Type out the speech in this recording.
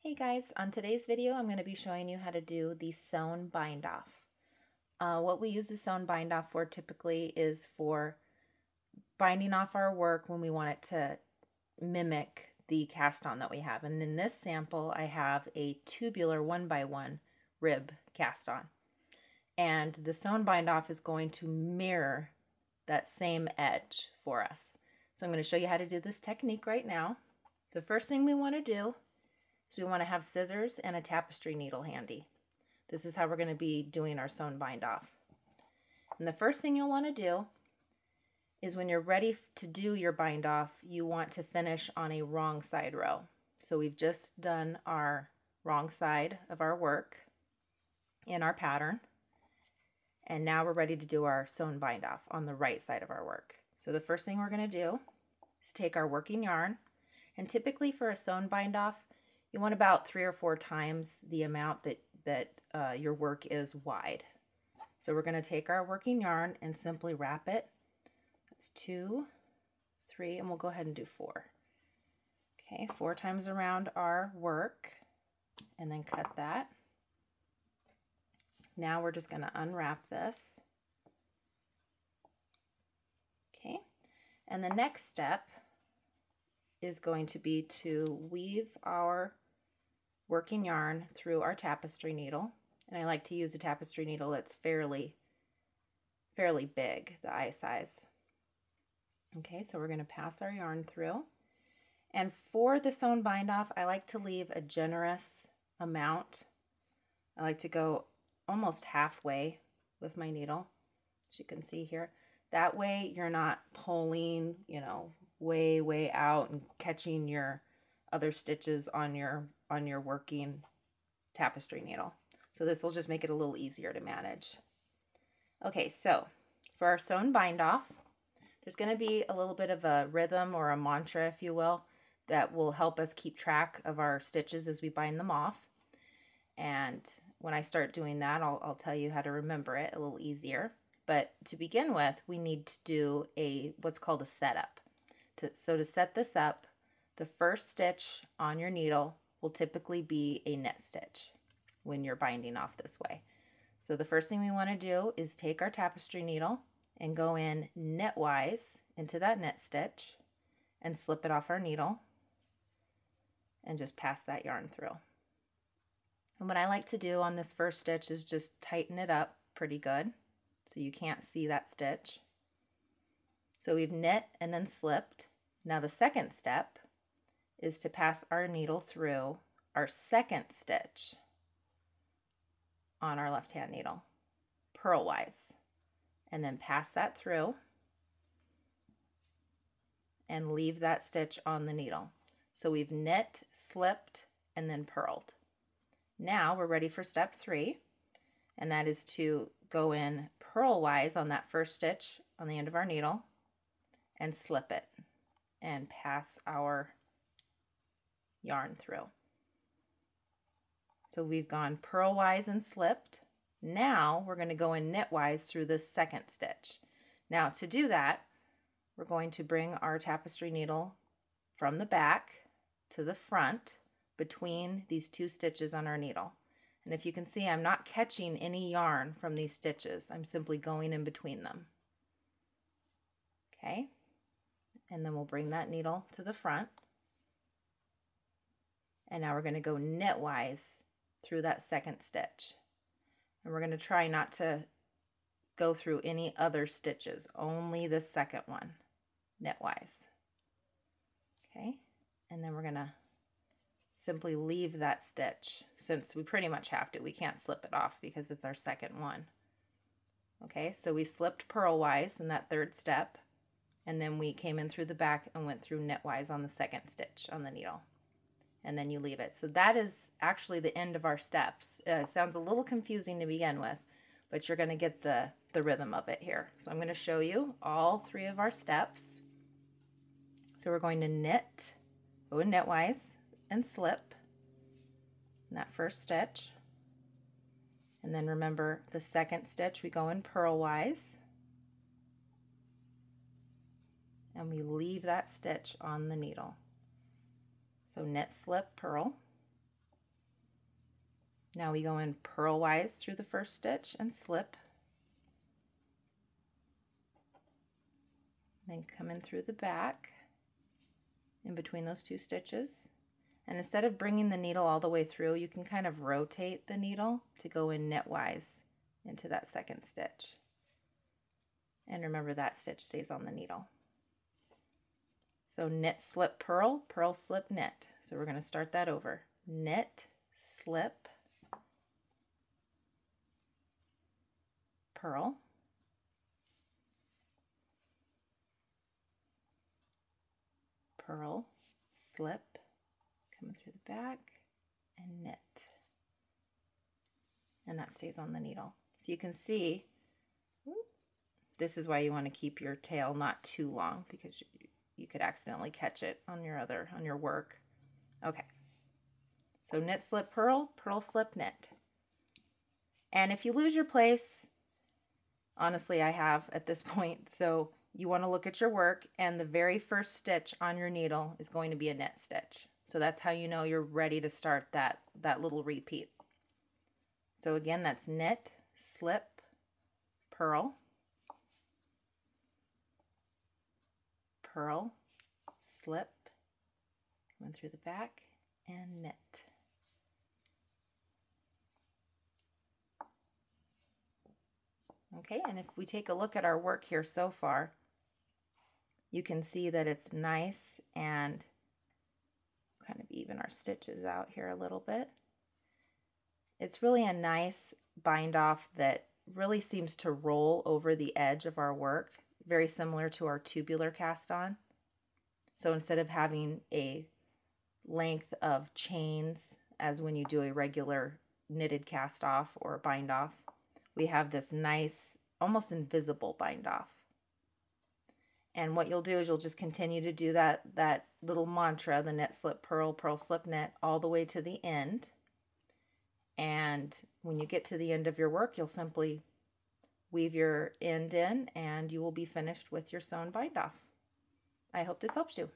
Hey guys, on today's video I'm going to be showing you how to do the Sewn Bind Off. What we use the Sewn Bind Off for typically is for binding off our work when we want it to mimic the cast on that we have. And in this sample I have a tubular 1x1 rib cast on. And the Sewn Bind Off is going to mirror that same edge for us. So I'm going to show you how to do this technique right now. The first thing we want to do is we want to have scissors and a tapestry needle handy. This is how we're going to be doing our Sewn Bind Off. And the first thing you'll want to do is when you're ready to do your bind off, you want to finish on a wrong side row. So we've just done our wrong side of our work in our pattern. And now we're ready to do our Sewn Bind Off on the right side of our work. So the first thing we're going to do is take our working yarn, and typically for a Sewn Bind Off, you want about 3 or 4 times the amount that your work is wide. So we're going to take our working yarn and simply wrap it. That's 2, 3, and we'll go ahead and do 4. Okay, 4 times around our work, and then cut that. Now we're just going to unwrap this. Okay, and the next step is going to be to weave our working yarn through our tapestry needle. And I like to use a tapestry needle that's fairly big, the eye size. Okay, so we're going to pass our yarn through. And for the Sewn Bind Off, I like to leave a generous amount. I like to go almost halfway with my needle, as you can see here. That way you're not pulling, way out and catching your other stitches on your working tapestry needle. So this will just make it a little easier to manage. Okay, so for our Sewn Bind Off, there's going to be a little bit of a rhythm or a mantra, if you will, that will help us keep track of our stitches as we bind them off. And when I start doing that, I'll tell you how to remember it a little easier. But to begin with, we need to do what's called a setup. So to set this up, the first stitch on your needle will typically be a knit stitch when you're binding off this way. So the first thing we want to do is take our tapestry needle and go in knitwise into that knit stitch and slip it off our needle and just pass that yarn through. And what I like to do on this first stitch is just tighten it up pretty good so you can't see that stitch. So we've knit and then slipped. Now the second step is to pass our needle through our second stitch on our left hand needle, purlwise, and then pass that through and leave that stitch on the needle. So we've knit, slipped, and then purled. Now we're ready for step 3, and that is to go in purlwise on that first stitch on the end of our needle and slip it and pass our yarn through. So we've gone purlwise and slipped. Now we're going to go in knitwise through this second stitch. Now to do that, we're going to bring our tapestry needle from the back to the front between these 2 stitches on our needle. And if you can see, I'm not catching any yarn from these stitches. I'm simply going in between them. Okay, and then we'll bring that needle to the front. And now we're going to go knitwise through that second stitch. And we're going to try not to go through any other stitches, only the second one, knitwise. Okay, and then we're going to simply leave that stitch, since we pretty much have to. We can't slip it off because it's our second one. Okay, so we slipped purlwise in that third step, and then we came in through the back and went through knitwise on the second stitch on the needle. And then you leave it. So that is actually the end of our steps. It sounds a little confusing to begin with, but you're going to get the rhythm of it here. So I'm going to show you all 3 of our steps. So we're going to knit, go in knitwise, and slip in that first stitch. And then remember the second stitch, we go in purlwise, and we leave that stitch on the needle. So knit, slip, purl, Now we go in purlwise through the first stitch and slip. Then come in through the back in between those two stitches. And instead of bringing the needle all the way through, you can kind of rotate the needle to go in knitwise into that second stitch. And remember, that stitch stays on the needle. So knit, slip, purl, purl, slip, knit. So we're going to start that over. Knit, slip, purl, purl, slip, coming through the back, and knit. And that stays on the needle. So you can see, this is why you want to keep your tail not too long, because you could accidentally catch it on your work. Okay. So knit, slip, purl, purl, slip, knit. And if you lose your place, honestly, I have at this point, so you want to look at your work, and the very first stitch on your needle is going to be a knit stitch. So that's how you know you're ready to start that little repeat. So again, that's knit, slip, purl, purl, slip, coming through the back, and knit. Okay, and if we take a look at our work here so far, you can see that it's nice, and kind of even our stitches out here a little bit. It's really a nice bind off that really seems to roll over the edge of our work, very similar to our tubular cast on. So instead of having a length of chains as when you do a regular knitted cast off or bind off, we have this nice, almost invisible bind off. And what you'll do is you'll just continue to do that little mantra, the knit, slip, purl, purl, slip, knit, all the way to the end. And when you get to the end of your work, you'll simply weave your end in, and you will be finished with your sewn bind off. I hope this helps you.